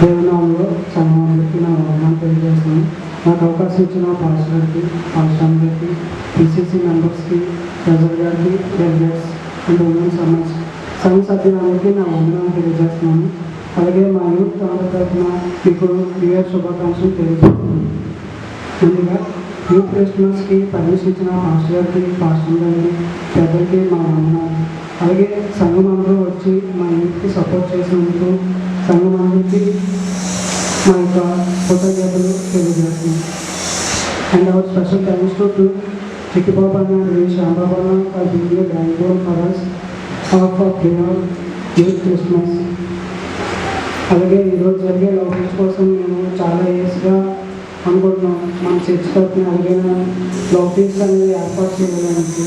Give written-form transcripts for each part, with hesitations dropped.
దేవనామంలో సంఘానికి నా వందనాలు తెలియజేస్తున్నాను. నాకు అవకాశం ఇచ్చిన పాస్టర్ గారికి, పాస్టర్ గారికి, పిసిసి మెంబర్స్కి, ప్రజల్ గారికి, డెలిగేట్స్ అండ్ ఉమెన్ సంఘ సభ్యులందరికీ నా వందనాలు తెలియజేస్తున్నాను. అలాగే మా యూత్ తరఫున మీకు న్యూ ఇయర్ శుభాకాంక్షలు తెలియజేస్తున్నాను. ముందుగా యూత్ క్రిస్మస్కి పర్మిషన్ ఇచ్చిన పాస్టర్ గారికి, పాస్టర్ గారికి, పెద్దలకి మా వందనాలు. అలాగే సంఘం అందరూ వచ్చి మా యూత్కి సపోర్ట్ చేసినందుకు సంఘం అందరికీ మా యొక్క కృతజ్ఞతలు తెలియజేస్తున్నాం. And hour special thanks to Chittibabu and Shyam Babu for being a backbone for us for youth Christmas. అలాగే ఈరోజు జరిగే లవ్ కోసం మేము చాలా ఇయర్స్గా అనుకుంటున్నాం. మన చర్చ్ తరఫున అలాగే లవ్ ఫీస్ట్ అనేది ఏర్పాటు చేయడానికి.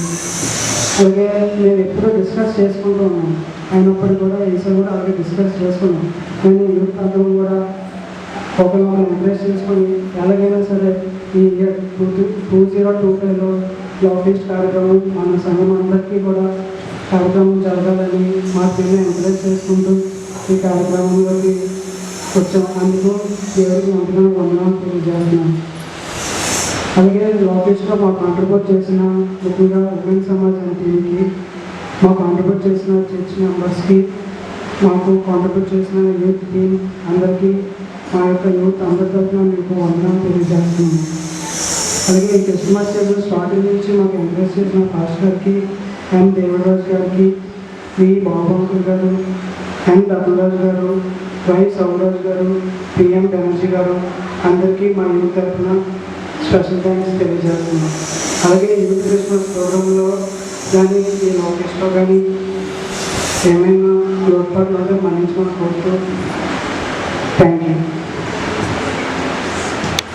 అలాగే మేము ఎప్పుడూ డిస్కస్ చేసుకుంటూ ఉన్నాం. అయినప్పటికీ కూడా ఈసారి కూడా అలాగే డిస్కస్ చేసుకున్నాం. కానీ యూత్ అందరం కూడా ఒకరిని ఎంకరేజ్ చేసుకొని ఎలాగైనా సరే ఈ ఇయర్ 2025లో లవ్ ఫీస్ట్ కార్యక్రమం మన సంఘం అందరికీ కూడా కార్యక్రమం జరగాలని మా పిల్లలు ఎంకరేజ్ చేసుకుంటూ ఈ కార్యక్రమంలోకి వచ్చాం. అందుకు దేవుడికి ఎంతగానో వందనాలు తెలియజేస్తున్నాం. అలాగే లవ్ ఫీస్ట్లో మాకు కాంట్రిబ్యూట్ చేసిన ముఖ్యంగా ఉమెన్ సమాజం టీంకి, మాకు కాంట్రిబ్యూట్ చేసిన చర్చ్ మెంబర్స్కి, మాకు కాంట్రిబ్యూట్ చేసిన యూత్ టీం అందరికీ మా యొక్క యూత్ అందరి తరఫున మీకు వందనాలు తెలియజేస్తున్నాము. అలాగే ఈ క్రిస్మస్ టైంలో స్టార్టింగ్ నుంచి మాకు ఎంకరేజ్ చేసిన పాస్టర్ గారికి, ఎం దేవరాజు గారికి, వి బాబు గారు, ఎం ధర్మరాజు గారు, వై సౌరాజు గారు, పిఎం బెనర్జీ గారు అందరికీ మా యూత్ తరఫున స్పెషల్ థ్యాంక్స్ తెలియజేస్తున్నాం. అలాగే యూత్ క్రిస్మస్ ప్రోగ్రాంలో కానీ ఈ ఆఫీస్లో కానీ ఏమైనా లోటుపాట్లు ఉంటే మన్నించమని కోరుతూ థ్యాంక్ యూ.